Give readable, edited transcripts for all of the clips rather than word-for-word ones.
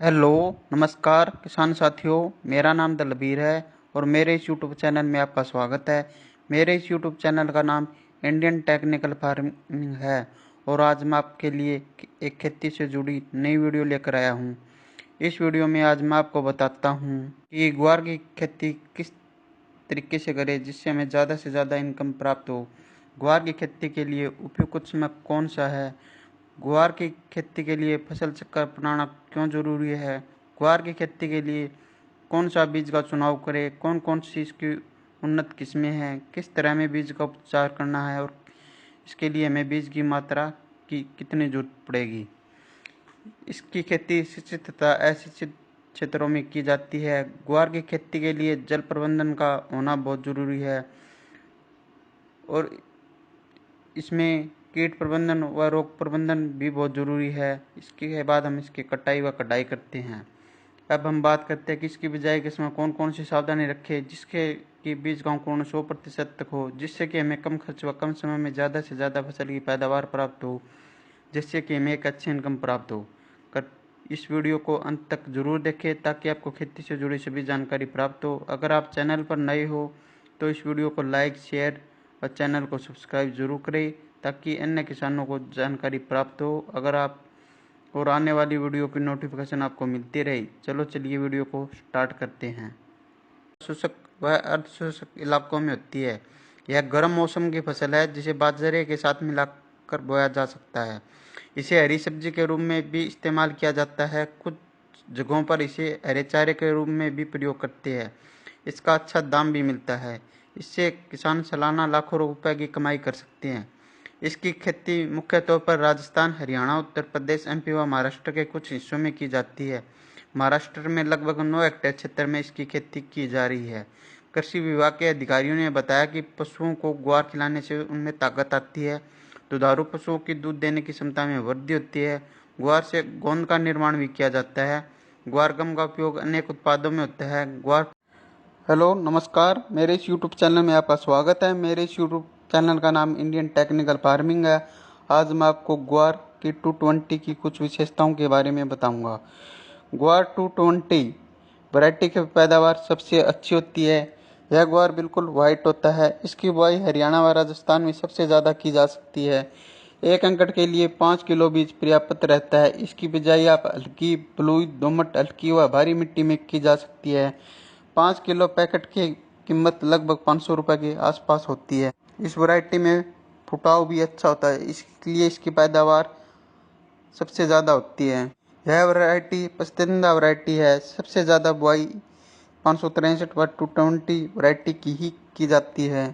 Hello नमस्कार किसान साथियों, मेरा नाम दलबीर है और मेरे इस यूट्यूब चैनल में आपका स्वागत है। मेरे इस यूट्यूब चैनल का नाम इंडियन टेक्निकल फार्मिंग है और आज मैं आपके लिए एक खेती से जुड़ी नई वीडियो लेकर आया हूं। इस वीडियो में आज मैं आपको बताता हूं कि ग्वार की खेती किस तरीके से करें जिससे हमें ज़्यादा से ज़्यादा इनकम प्राप्त हो। ग्वार की खेती के लिए उपयुक्त समय कौन सा है, ग्वार की खेती के लिए फसल चक्र अपनाना क्यों जरूरी है, ग्वार की खेती के लिए कौन सा बीज का चुनाव करें, कौन कौन सी इसकी उन्नत किस्में हैं, किस तरह में बीज का उपचार करना है और इसके लिए हमें बीज की मात्रा की कितनी जरूरत पड़ेगी। इसकी खेती सिंचित तथा असिंचित क्षेत्रों में की जाती है। ग्वार की खेती के लिए जल प्रबंधन का होना बहुत जरूरी है और इसमें कीट प्रबंधन व रोग प्रबंधन भी बहुत ज़रूरी है। इसके बाद हम इसकी कटाई व कटाई करते हैं। अब हम बात करते हैं कि इसकी बिजाई के समय कौन कौन सी सावधानी रखें जिसके कि बीज का अंकुरण 100% तक हो, जिससे कि हमें कम खर्च व कम समय में ज़्यादा से ज़्यादा फसल की पैदावार प्राप्त हो, जिससे कि हमें एक अच्छी इनकम प्राप्त हो। इस वीडियो को अंत तक जरूर देखें ताकि आपको खेती से जुड़ी सभी जानकारी प्राप्त हो। अगर आप चैनल पर नए हो तो इस वीडियो को लाइक, शेयर और चैनल को सब्सक्राइब जरूर करें ताकि अन्य किसानों को जानकारी प्राप्त हो अगर आप और आने वाली वीडियो की नोटिफिकेशन आपको मिलती रहे। चलिए वीडियो को स्टार्ट करते हैं। शुष्क व अर्धशुष्क इलाकों में होती है। यह गर्म मौसम की फसल है जिसे बाजरे के साथ मिलाकर बोया जा सकता है। इसे हरी सब्जी के रूप में भी इस्तेमाल किया जाता है। कुछ जगहों पर इसे हरे चारे के रूप में भी प्रयोग करते हैं। इसका अच्छा दाम भी मिलता है। इससे किसान सालाना लाखों रुपए की कमाई कर सकते हैं। इसकी खेती मुख्य तौर पर राजस्थान, हरियाणा, उत्तर प्रदेश, एमपी व महाराष्ट्र के कुछ हिस्सों में की जाती है। महाराष्ट्र में लगभग 9 हेक्टेयर क्षेत्र में इसकी खेती की जा रही है। कृषि विभाग के अधिकारियों ने बताया कि पशुओं को ग्वार खिलाने से उनमें ताकत आती है, दुधारू पशुओं की दूध देने की क्षमता में वृद्धि होती है। ग्वार से गोंद का निर्माण भी किया जाता है। ग्वार गम का उपयोग अनेक उत्पादों में होता है। ग्वार हेलो नमस्कार, मेरे इस यूट्यूब चैनल में आपका स्वागत है। मेरे इस यूट्यूब चैनल का नाम इंडियन टेक्निकल फार्मिंग है। आज मैं आपको ग्वार की 220 की कुछ विशेषताओं के बारे में बताऊंगा। ग्वार 220 वैरायटी की पैदावार सबसे अच्छी होती है। यह ग्वार बिल्कुल वाइट होता है। इसकी बुआई हरियाणा व राजस्थान में सबसे ज़्यादा की जा सकती है। एक एकड़ के लिए 5 किलो बीज पर्याप्त रहता है। इसकी बिजाई आप हल्की बलुई, दोमट, हल्की व भारी मिट्टी में की जा सकती है। 5 किलो पैकेट की कीमत लगभग 500 रुपये के आसपास होती है। इस वैरायटी में फुटाव भी अच्छा होता है, इसलिए इसकी पैदावार सबसे ज़्यादा होती है। यह वैरायटी पसंदीदा वैरायटी है। सबसे ज़्यादा बुआई 563 व 220 वैरायटी की ही की जाती है।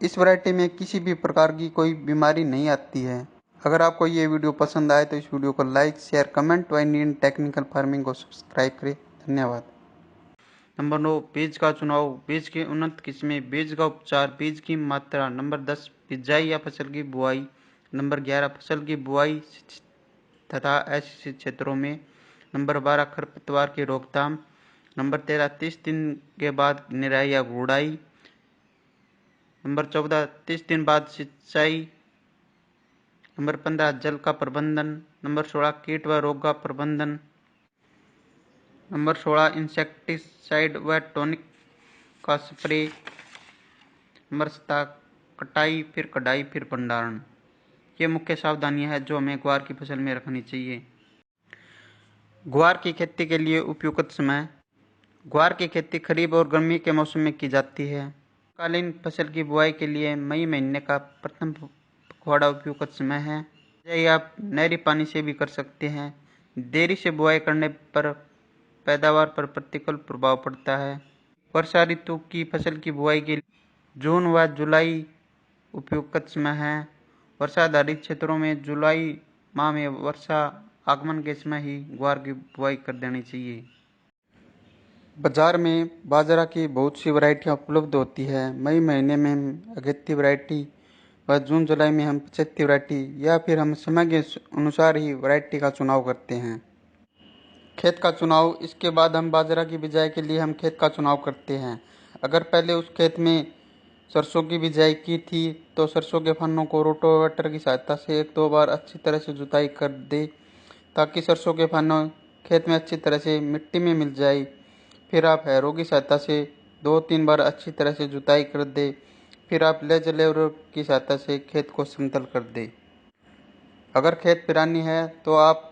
इस वैरायटी में किसी भी प्रकार की कोई बीमारी नहीं आती है। अगर आपको ये वीडियो पसंद आए तो इस वीडियो को लाइक, शेयर, कमेंट व इंडियन टेक्निकल फार्मिंग को सब्सक्राइब करें। धन्यवाद। नंबर 9, बीज का चुनाव। बीज की उन्नत किस्में, बीज का उपचार, बीज की मात्रा। नंबर 10, बिजाई या फसल की बुआई। नंबर 11, फसल की बुआई तथा असिंचित क्षेत्रों में। नंबर 12, खरपतवार की रोकथाम। नंबर 13, 30 दिन के बाद निराई या गुड़ाई। नंबर 14, 30 दिन बाद सिंचाई। नंबर 15, जल का प्रबंधन। नंबर 16, कीट व रोग का प्रबंधन। नंबर 16, इंसेक्टिसाइड व टॉनिक का स्प्रे। नंबर 17, कटाई, फिर कटाई, फिर भंडारण। ये मुख्य सावधानियां हैं जो हमें ग्वार की फसल में रखनी चाहिए। ग्वार की खेती के लिए उपयुक्त समय। ग्वार की खेती खरीफ और गर्मी के मौसम में की जाती है। कालीन फसल की बुआई के लिए मई महीने का प्रथम पखवाड़ा उपयुक्त समय है। यह आप नहरी पानी से भी कर सकते हैं। देरी से बुआई करने पर पैदावार पर प्रतिकूल प्रभाव पड़ता है। वर्षा ऋतु की फसल की बुआई के लिए जून व जुलाई उपयुक्त समय है। वर्षा आधारित क्षेत्रों में जुलाई माह में वर्षा आगमन के समय ही ग्वार की बुआई कर देनी चाहिए। बाजार में बाजरा की बहुत सी वैरायटियाँ उपलब्ध होती है। मई महीने में हम अगेती वैरायटी व जून जुलाई में हम 75 वैरायटी या फिर हम समय के अनुसार ही वैरायटी का चुनाव करते हैं। खेत का चुनाव, इसके बाद हम बाजरा की बिजाई के लिए हम खेत का चुनाव करते हैं। अगर पहले उस खेत में सरसों की बिजाई की थी तो सरसों के फन्नों को रोटावेटर की सहायता से 1-2 बार अच्छी तरह से जुताई कर दे ताकि सरसों के फन्नों खेत में अच्छी तरह से मिट्टी में मिल जाए, फिर आप हैरों की सहायता से 2-3 बार अच्छी तरह से जुताई कर दे। फिर आप लेजर लेवलर की सहायता से खेत को समतल कर दे। अगर खेत पिरानी है तो आप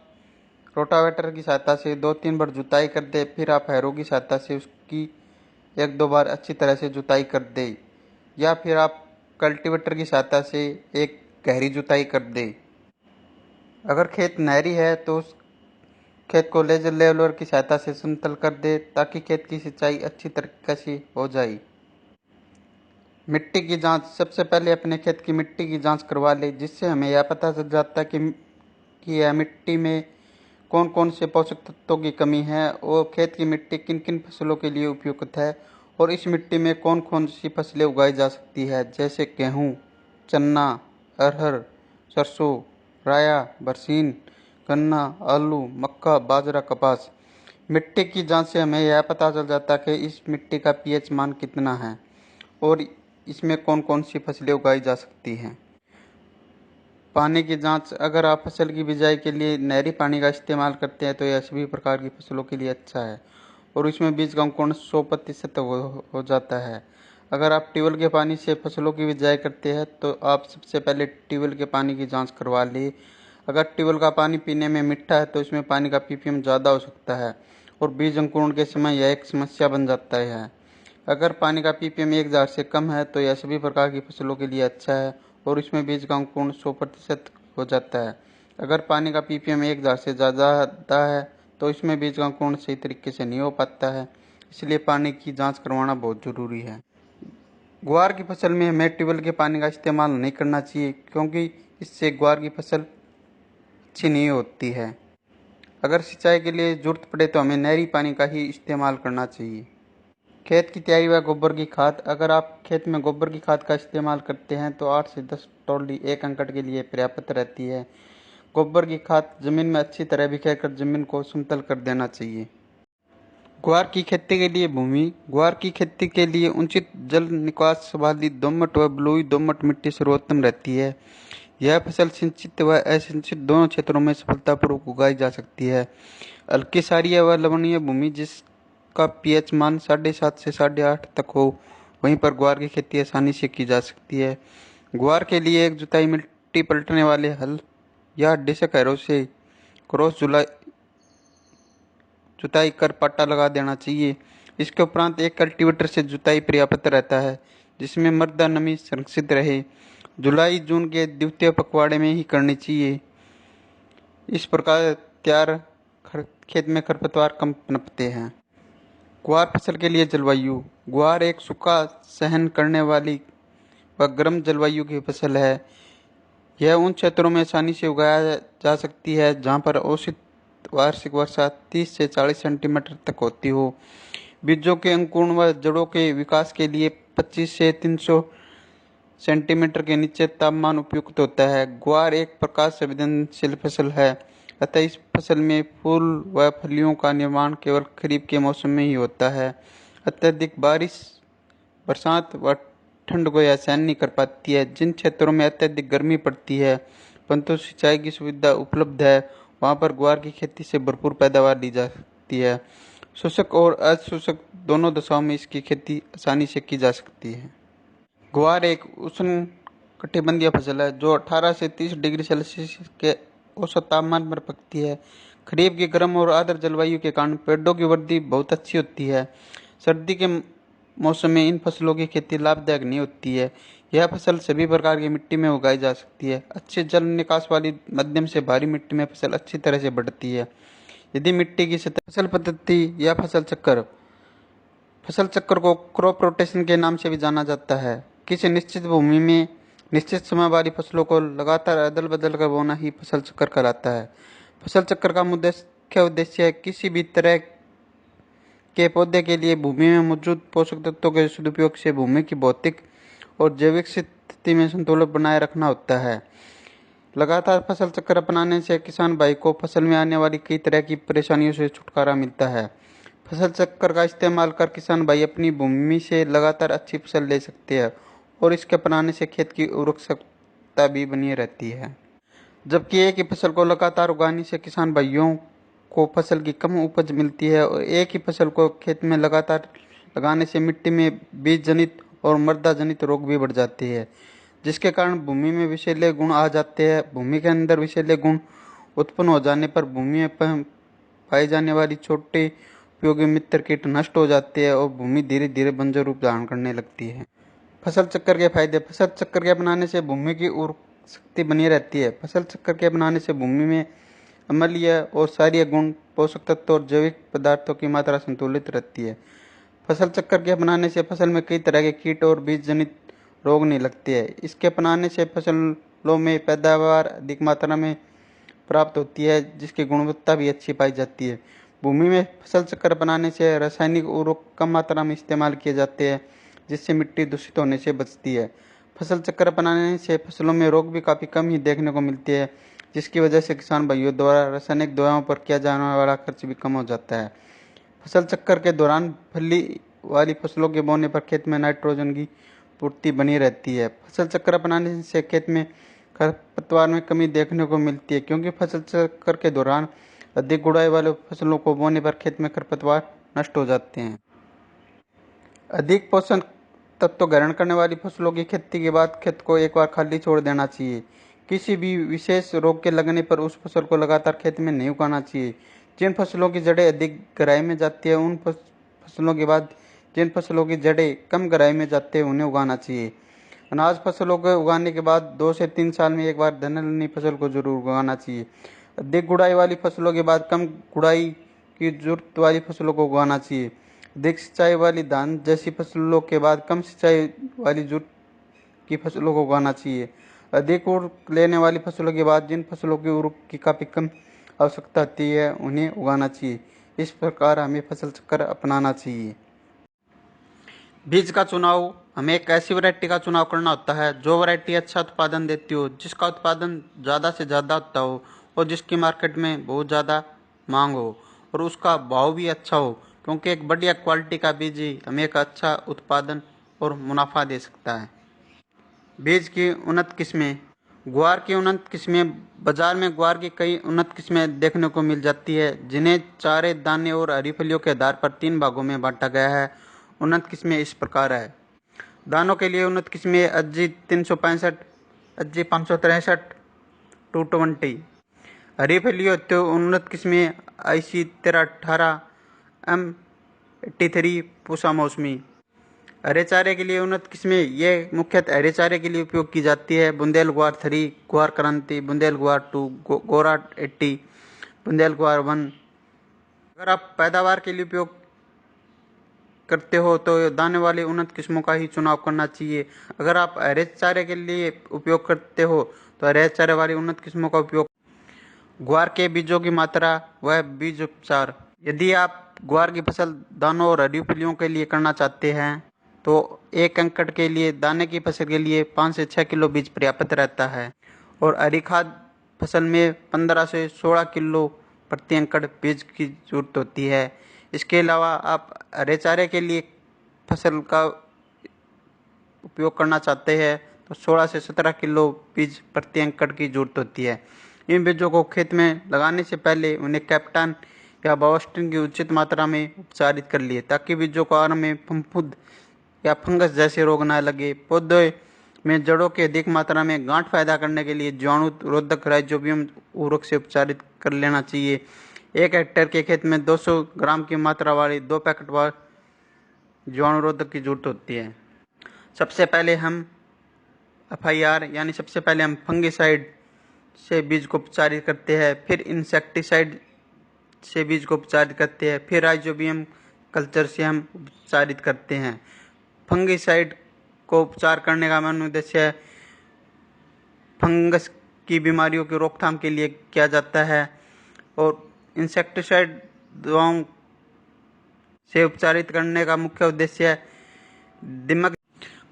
रोटावेटर की सहायता से 2-3 बार जुताई कर दे। फिर आप हैरों की सहायता से उसकी 1-2 बार अच्छी तरह से जुताई कर दे, या फिर आप कल्टीवेटर की सहायता से एक गहरी जुताई कर दे। अगर खेत नहरी है तो उस खेत को लेजर लेवलर की सहायता से समतल कर दे, ताकि खेत की सिंचाई अच्छी तरीके से हो जाए। मिट्टी की जांच, सबसे पहले अपने खेत की मिट्टी की जांच करवा ले, जिससे हमें यह पता चल जाता है कि यह मिट्टी में कौन कौन से पोषक तत्वों की कमी है और खेत की मिट्टी किन किन फसलों के लिए उपयुक्त है, और इस मिट्टी में कौन कौन सी फसलें उगाई जा सकती है, जैसे गेहूँ, चना, अरहर, सरसों, राया, बरसीन, गन्ना, आलू, मक्का, बाजरा, कपास। मिट्टी की जांच से हमें यह पता चल जाता है कि इस मिट्टी का पीएच मान कितना है और इसमें कौन कौन सी फसलें उगाई जा सकती हैं। पानी की जांच, अगर आप फसल की बिजाई के लिए नहरी पानी का इस्तेमाल करते हैं तो यह सभी प्रकार की फसलों के लिए अच्छा है और इसमें बीज का अंकुरण 100% हो जाता है। अगर आप ट्यूबवेल के पानी से फसलों की बिजाई करते हैं तो आप सबसे पहले ट्यूबवेल के पानी की जांच करवा लें। अगर ट्यूबवेल का पानी पीने में मीठा है तो इसमें पानी का पीपीएम ज़्यादा हो सकता है और बीज अंकुरण के समय यह एक समस्या बन जाता है। अगर पानी का पीपीएम 1000 से कम है तो यह सभी प्रकार की फसलों के लिए अच्छा है और इसमें बीज का अंकुरण 100% हो जाता है। अगर पानी का पीपीएम 1000 से ज़्यादा है तो इसमें बीज का अंकुरण सही तरीके से नहीं हो पाता है, इसलिए पानी की जांच करवाना बहुत ज़रूरी है। ग्वार की फसल में हमें ट्यूबवेल के पानी का इस्तेमाल नहीं करना चाहिए, क्योंकि इससे ग्वार की फसल अच्छी नहीं होती है। अगर सिंचाई के लिए जरूरत पड़े तो हमें नहरी पानी का ही इस्तेमाल करना चाहिए। खेत की तैयारी व गोबर की खाद, अगर आप खेत में गोबर की खाद का इस्तेमाल करते हैं तो 8 से 10 टोली 1 एकड़ के लिए पर्याप्त रहती है। गोबर की खाद जमीन में अच्छी तरह बिखेर कर जमीन को समतल कर देना चाहिए। ग्वार की खेती के लिए भूमि, ग्वार की खेती के लिए उचित जल निकास वाली दोमट व बलुई दोमट मिट्टी सर्वोत्तम रहती है। यह फसल सिंचित व असिंचित दोनों क्षेत्रों में सफलतापूर्वक उगाई जा सकती है। हल्की सारीय व लवणीय भूमि जिसका पीएच मान 7.5 से 8.5 तक हो, वहीं पर ग्वार की खेती आसानी से की जा सकती है। ग्वार के लिए एक जुताई मिट्टी पलटने वाले हल या डिस्क हैरो से क्रॉस जुताई कर पट्टा लगा देना चाहिए। इसके उपरांत एक कल्टीवेटर से जुताई पर्याप्त रहता है, जिसमें मृदा नमी संरक्षित रहे। जुलाई जून के द्वितीय पखवाड़े में ही करनी चाहिए। इस प्रकार तैयार खेत में खरपतवार कम पनपते हैं। ग्वार फसल के लिए जलवायु, ग्वार एक सूखा सहन करने वाली व गर्म जलवायु की फसल है। यह उन क्षेत्रों में आसानी से उगाया जा सकती है जहाँ पर औसत वार्षिक वर्षा 30 से 40 सेंटीमीटर तक होती हो। बीजों के अंकुरण व जड़ों के विकास के लिए 25 से 300 सेंटीमीटर के नीचे तापमान उपयुक्त होता है। ग्वार एक प्रकाश संवेदनशील फसल है, अतः इस फसल में फूल व फलियों का निर्माण केवल खरीफ के मौसम में ही होता है। अत्यधिक बारिश, बरसात व ठंड को यह सहन नहीं कर पाती है। जिन क्षेत्रों में अत्यधिक गर्मी पड़ती है परंतु सिंचाई की सुविधा उपलब्ध है, वहाँ पर ग्वार की खेती से भरपूर पैदावार ली जा सकती है। शुष्क और अशुष्क दोनों दशाओं में इसकी खेती आसानी से की जा सकती है। ग्वार एक उष्ण कटिबंधीय फसल है जो 18 से 30 डिग्री सेल्सियस के औसत तापमान पर पकती है। खरीफ की गर्म और आर्द्र जलवायु के कारण पेड़ों की वृद्धि बहुत अच्छी होती है। सर्दी के मौसम में इन फसलों की खेती लाभदायक नहीं होती है। यह फसल सभी प्रकार की मिट्टी में उगाई जा सकती है। अच्छे जल निकास वाली मध्यम से भारी मिट्टी में फसल अच्छी तरह से बढ़ती है। यदि मिट्टी की सतह, फसल पद्धति या फसल चक्र को क्रॉप रोटेशन के नाम से भी जाना जाता है। किसी निश्चित भूमि में निश्चित समय वाली फसलों को लगातार अदल बदल कर बोना ही फसल चक्र कहलाता है। फसल चक्र का मुख्य उद्देश्य है किसी भी तरह के पौधे के लिए भूमि में मौजूद पोषक तत्वों के सदुपयोग से भूमि की भौतिक और जैविक स्थिति में संतुलन बनाए रखना होता है। लगातार फसल चक्र अपनाने से किसान भाई को फसल में आने वाली कई तरह की परेशानियों से छुटकारा मिलता है। फसल चक्र का इस्तेमाल कर किसान भाई अपनी भूमि से लगातार अच्छी फसल ले सकते हैं और इसके अपनाने से खेत की उर्वरकता भी बनी रहती है। जबकि एक ही फसल को लगातार उगाने से किसान भाइयों को फसल की कम उपज मिलती है और एक ही फसल को खेत में लगातार लगाने से मिट्टी में बीज जनित और मृदा जनित रोग भी बढ़ जाते हैं, जिसके कारण भूमि में विषैले गुण आ जाते हैं। भूमि के अंदर विषैले गुण उत्पन्न हो जाने पर भूमि में पाई जाने वाली छोटे उपयोगी मित्र कीट नष्ट हो जाते हैं और भूमि धीरे धीरे बंजर रूप धारण करने लगती है। फसल चक्र के फायदे। फसल चक्र के अपनाने से भूमि की उर्वरक शक्ति बनी रहती है। फसल चक्र के अपनाने से भूमि में अम्लीय और क्षारीय गुण, पोषक तत्व और जैविक पदार्थों की मात्रा संतुलित रहती है। फसल चक्र के अपनाने से फसल में कई तरह के कीट और बीज जनित रोग नहीं लगते हैं। इसके अपनाने से फसलों में पैदावार अधिक मात्रा में प्राप्त होती है, जिसकी गुणवत्ता भी अच्छी पाई जाती है। भूमि में फसल चक्र अपनाने से रासायनिक उर्वरक कम मात्रा में इस्तेमाल किए जाते हैं, जिससे मिट्टी दूषित होने से बचती है। फसल चक्र अपनाने से फसलों में रोग भी काफ़ी कम ही देखने को मिलते हैं, जिसकी वजह से किसान भाइयों द्वारा रासायनिक दवाओं पर किया जाने वाला खर्च भी कम हो जाता है। फसल चक्र के दौरान फली वाली फसलों के बोने पर खेत में नाइट्रोजन की पूर्ति बनी रहती है। फसल चक्र अपनाने से खेत में खरपतवार में कमी देखने को मिलती है, क्योंकि फसल चक्र के दौरान अधिक गुड़ाई वाले फसलों को बोने पर खेत में खरपतवार नष्ट हो जाते हैं। अधिक पोषण तत्व ग्रहण करने वाली फसलों की खेती के बाद खेत को एक बार खाली छोड़ देना चाहिए। किसी भी विशेष रोग के लगने पर उस फसल को लगातार खेत में नहीं उगाना चाहिए। जिन फसलों की जड़ें अधिक गहराई में जाती है, उन फसलों के बाद जिन फसलों की जड़ें कम गहराई में जाती है, उन्हें उगाना चाहिए। अनाज फसलों को उगाने के बाद 2 से 3 साल में एक बार धनलनी फसल को जरूर उगाना चाहिए। अधिक गुड़ाई वाली फसलों के बाद कम गुड़ाई की जरूरत वाली फसलों को उगाना चाहिए। अधिक सिंचाई वाली धान जैसी फसलों के बाद कम सिंचाई वाली जरूरत की फसलों को उगाना चाहिए। अधिक उर्वरक लेने वाली फसलों के बाद जिन फसलों की उर्वरक की काफ़ी कम आवश्यकता होती है, उन्हें उगाना चाहिए। इस प्रकार हमें फसल चक्र अपनाना चाहिए। बीज का चुनाव। हमें एक ऐसी वैरायटी का चुनाव करना होता है जो वैरायटी अच्छा उत्पादन देती हो, जिसका उत्पादन ज़्यादा से ज़्यादा होता हो और जिसकी मार्केट में बहुत ज़्यादा मांग हो और उसका भाव भी अच्छा हो, क्योंकि एक बढ़िया क्वालिटी का बीज ही हमें एक अच्छा उत्पादन और मुनाफा दे सकता है। बीज की उन्नत किस्में। ग्वार की उन्नत किस्में। बाजार में ग्वार की कई उन्नत किस्में देखने को मिल जाती है, जिन्हें चारे, दाने और हरी फलियों के आधार पर 3 भागों में बांटा गया है। उन्नत किस्में इस प्रकार है। दानों के लिए उन्नत किस्में अज्जी 365, अज्जी 563, 220। हरी फलियों हेतु उन्नत किस्में IC 1318, M83, पूसा मौसमी। हरे चारे के लिए उन्नत किस्में ये मुख्यतः हरे चारे के लिए उपयोग की जाती है। बुंदेल ग्वार 3, ग्वार क्रांति, बुंदेल ग्वार 2, गोरा 80, बुंदेल ग्वार 1। अगर आप पैदावार के लिए उपयोग करते हो तो दाने वाली उन्नत किस्मों का ही चुनाव करना चाहिए। अगर आप हरे चारे के लिए उपयोग करते हो तो हरे चारे वाली उन्नत किस्मों का उपयोग। ग्वार के बीजों की मात्रा व बीज उपचार। यदि आप ग्वार की फसल दानों और हरी फलियों के लिए करना चाहते हैं तो 1 एकड़ के लिए दाने की फसल के लिए 5 से 6 किलो बीज पर्याप्त रहता है और हरी खाद फसल में 15 से 16 किलो प्रति एकड़ बीज की जरूरत होती है। इसके अलावा आप हरे चारे के लिए फसल का उपयोग करना चाहते हैं तो 16 से 17 किलो बीज प्रति एकड़ की जरूरत होती है। इन बीजों को खेत में लगाने से पहले उन्हें कैप्टन या बायोस्टिन की उचित मात्रा में उपचारित कर लिए, ताकि बीजों को आरंभ में फफूंद या फंगस जैसे रोग न लगे। पौधे में जड़ों के अधिक मात्रा में गांठ पैदा करने के लिए जीवाणु रोधक राइजोबियम उर्वरक से उपचारित कर लेना चाहिए। 1 हेक्टेयर के खेत में 200 ग्राम की मात्रा वाली 2 पैकेट जीवाणु रोधक की जरूरत होती है। सबसे पहले हम FIR यानी सबसे पहले हम फंगिसाइड से बीज को उपचारित करते हैं, फिर इंसेक्टिसाइड से बीज को उपचारित करते हैं, फिर राइजोबियम कल्चर से हम उपचारित करते हैं। फंगिसाइड को उपचार करने का मुख्य उद्देश्य है फंगस की बीमारियों की रोकथाम के लिए किया जाता है और इंसेक्टिसाइड दवाओं से उपचारित करने का मुख्य उद्देश्य है दीमक।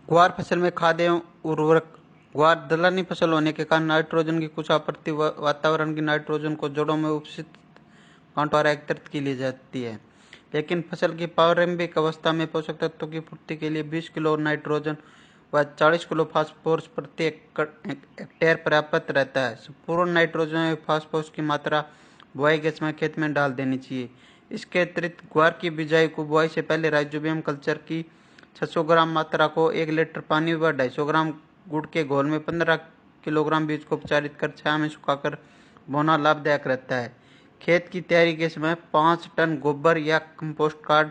ग्वार फसल में खाद एवं उर्वरक। ग्वार दलहनी फसल होने के कारण नाइट्रोजन की कुछ आपूर्ति वातावरण की नाइट्रोजन को जड़ों में उपस्थित गांठ द्वारा एकत्रित की ली जाती है, लेकिन फसल की प्रारंभिक अवस्था में पोषक तत्वों की पूर्ति के लिए 20 किलो नाइट्रोजन व 40 किलो फास्फोरस प्रति हेक्टेयर पर्याप्त रहता है। संपूर्ण नाइट्रोजन और फास्फोरस की मात्रा बुआई के समय खेत में डाल देनी चाहिए। इसके अतिरिक्त ग्वार की बिजाई को बुआई से पहले राइजोबियम कल्चर की 600 ग्राम मात्रा को 1 लीटर पानी व 250 ग्राम गुड़ के घोल में 15 किलोग्राम बीज को उपचारित कर छाया में सुखाकर बोना लाभदायक रहता है। खेत की तैयारी के समय 5 टन गोबर या कंपोस्ट खाद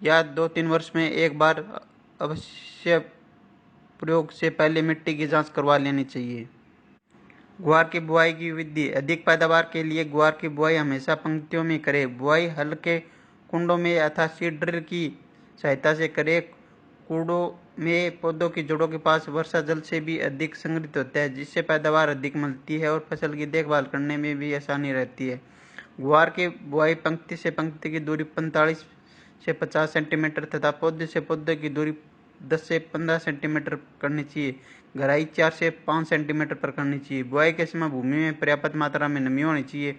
या 2-3 वर्ष में एक बार अवश्य प्रयोग से पहले मिट्टी की जांच करवा लेनी चाहिए। ग्वार की बुआई की विधि। अधिक पैदावार के लिए ग्वार की बुआई हमेशा पंक्तियों में करें। बुआई हल्के कुंडों में अथवा सीड ड्रिल की सहायता से करें। कूड़ों में पौधों की जड़ों के पास वर्षा जल से भी अधिक संग्रहित होता है, जिससे पैदावार अधिक मिलती है और फसल की देखभाल करने में भी आसानी रहती है। ग्वार की बुआई पंक्ति से पंक्ति की दूरी 45 से 50 सेंटीमीटर तथा पौधे से पौधे की दूरी 10 से 15 सेंटीमीटर करनी चाहिए। गहराई 4 से 5 सेंटीमीटर पर करनी चाहिए। बुआई के समय भूमि में पर्याप्त मात्रा में नमी होनी चाहिए,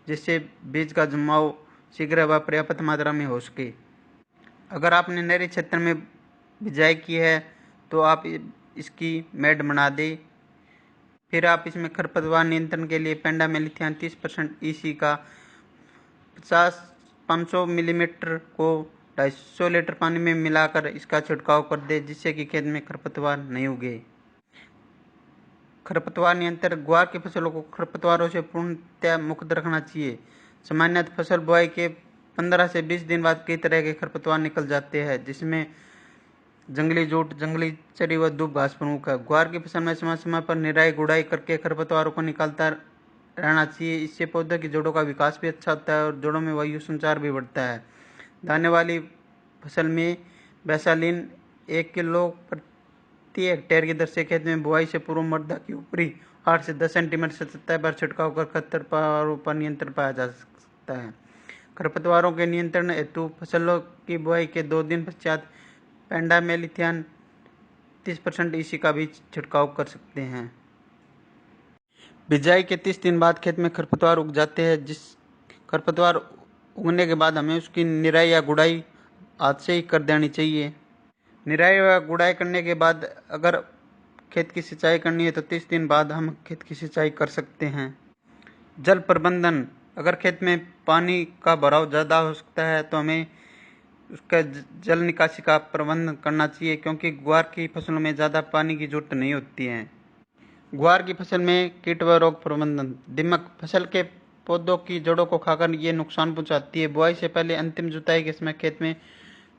जिससे बीज का जमाव शीघ्र व पर्याप्त मात्रा में हो सके। अगर आपने नहरी क्षेत्र में बिजाई की है तो आप इसकी मेड बना दें। फिर आप इसमें खरपतवार नियंत्रण के लिए पेंडामेलिथियान 30% EC का 500 मिलीमीटर को 250 लीटर पानी में मिलाकर इसका छिड़काव कर दे, जिससे कि खेत में खरपतवार नहीं उगे। खरपतवार नियंत्रण। ग्वार की फसलों को खरपतवारों से पूर्णतः मुक्त रखना चाहिए। सामान्यतः फसल बुआई के 15 से 20 दिन बाद कई तरह के खरपतवार निकल जाते हैं, जिसमें जंगली जूट, जंगली चरी व दूब घास प्रमुख है। ग्वार की फसल में समय समय पर निराई गुड़ाई करके खरपतवारों को निकालता रहना चाहिए। इससे पौधे की जड़ों का विकास भी अच्छा होता है और जड़ों में वायु संचार भी बढ़ता है। दाने वाली फसल में बैसालीन 1 किलो प्रति हेक्टेयर की दर से खेत में बुआई से पूर्व मृदा की ऊपरी 8 से 10 सेंटीमीटर सतह पर छिड़काव कर खरपतवारों पर नियंत्रण पाया जा सकता है। खरपतवारों के नियंत्रण हेतु फसलों की बुआई के 2 दिन पश्चात पेंडामेलिथियान 30% EC का भी छिड़काव कर सकते हैं। बिजाई के 30 दिन बाद खेत में खरपतवार उग जाते हैं। जिस खरपतवार उगने के बाद हमें उसकी निराई या गुड़ाई हाथ से ही कर देनी चाहिए। निराई व गुड़ाई करने के बाद अगर खेत की सिंचाई करनी है तो 30 दिन बाद हम खेत की सिंचाई कर सकते हैं। जल प्रबंधन। अगर खेत में पानी का भराव ज़्यादा हो सकता है तो हमें उसका जल निकासी का प्रबंध करना चाहिए, क्योंकि ग्वार की फसलों में ज़्यादा पानी की जरूरत नहीं होती है। ग्वार की फसल में कीट व रोग प्रबंधन। दीमक। फसल के पौधों की जड़ों को खाकर ये नुकसान पहुंचाती है। बुआई से पहले अंतिम जुताई के समय खेत में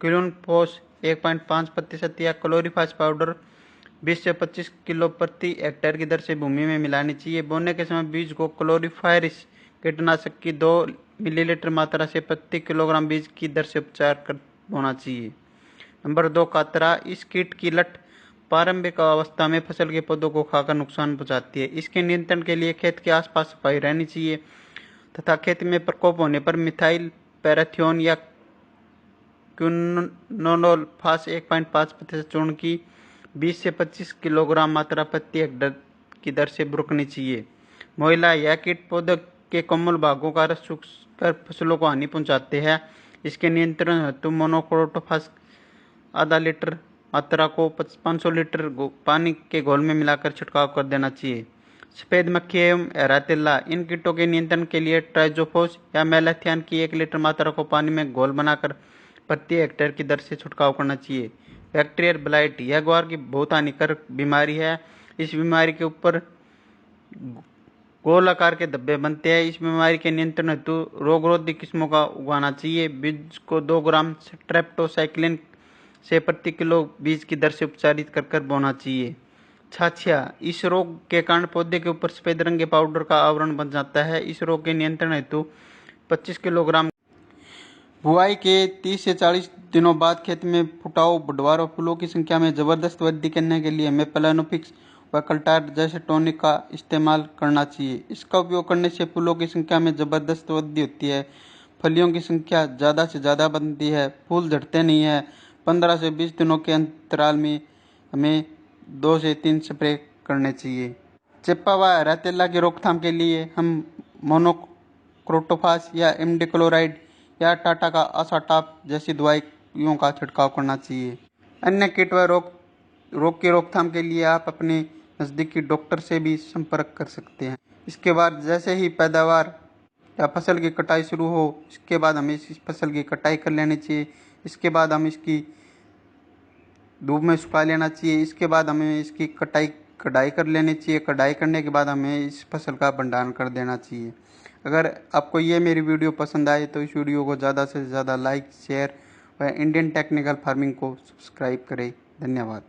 क्लोरोफोस 1.5% या क्लोरीफास पाउडर 20 से 25 किलो प्रति हेक्टेयर की दर से भूमि में मिलानी चाहिए। बोने के समय बीज को क्लोरीफायरिस कीटनाशक की 2 मिलीलीटर मात्रा से प्रति किलोग्राम बीज की दर से उपचार कर बोना चाहिए। नंबर 2, कातरा। इस कीट की लट प्रारंभिक अवस्था में फसल के पौधों को खाकर नुकसान पहुंचाती है। इसके नियंत्रण के लिए खेत के आसपास सफाई रहनी चाहिए तथा खेत में प्रकोप होने पर मिथाइल पैराथियोन या क्विनोलोफास 1.5% चूर्ण की 20 से 25 किलोग्राम मात्रा प्रति हेक्टेयर की दर से बुरकनी चाहिए। मोइला। यह कीट पौधे के कोमल भागों का रस चूसकर फसलों को हानि पहुंचाते हैं। इसके नियंत्रण हेतु मोनोक्रोटोफास आधा लीटर मात्रा को 500 लीटर पानी के घोल में मिलाकर छिड़काव कर देना चाहिए। सफेद मक्खी एवं एरातिल्ला। इन कीटों के नियंत्रण के लिए ट्राइजोफोस या मेलाथियान की 1 लीटर मात्रा को पानी में घोल बनाकर प्रति हेक्टेयर की दर से छिड़काव करना चाहिए। Bacterial blight. यह ग्वार की बहुत हानिकारक बीमारी है। इस बीमारी के ऊपर गोल आकार के धब्बे बनते हैं। इस बीमारी के नियंत्रण हेतु रोगरोधी किस्मों का उगाना चाहिए। बीज को 2 ग्राम स्ट्रेप्टोसाइक्लिन से प्रति किलो बीज की दर से उपचारित कर बोना चाहिए। छाछिया। इस रोग के कारण पौधे के ऊपर सफेद रंग के पाउडर का आवरण बन जाता है। इस रोग के नियंत्रण हेतु 25 किलोग्राम। बुआई के 30 से 40 दिनों बाद खेत में फुटाव, बढ़वार और फूलों की संख्या में जबरदस्त वृद्धि करने के लिए हमें प्लानोफिक्स व कल्टार जैसे टॉनिक का इस्तेमाल करना चाहिए। इसका उपयोग करने से फूलों की संख्या में जबरदस्त वृद्धि होती है, फलियों की संख्या ज़्यादा से ज़्यादा बनती है, फूल झड़ते नहीं है। 15 से 20 दिनों के अंतराल में हमें 2 से 3 स्प्रे करने चाहिए। चिप्पा व एरातिल्ला की रोकथाम के लिए हम मोनोक्रोटोफास या इमिडाक्लोप्रिड या टाटा का आसाटाप जैसी दवाइयों का छिड़काव करना चाहिए। अन्य कीट व रोग की रोकथाम के लिए आप अपने नज़दीकी डॉक्टर से भी संपर्क कर सकते हैं। इसके बाद जैसे ही पैदावार या फसल की कटाई शुरू हो, इसके बाद हमें इस फसल की कटाई कर लेनी चाहिए। इसके बाद हम इसकी धूप में सुखा लेना चाहिए। इसके बाद हमें इसकी कटाई कर लेनी चाहिए। कटाई करने के बाद हमें इस फसल का भंडारण कर देना चाहिए। अगर आपको ये मेरी वीडियो पसंद आए तो इस वीडियो को ज़्यादा से ज़्यादा लाइक, शेयर व इंडियन टेक्निकल फार्मिंग को सब्सक्राइब करें। धन्यवाद।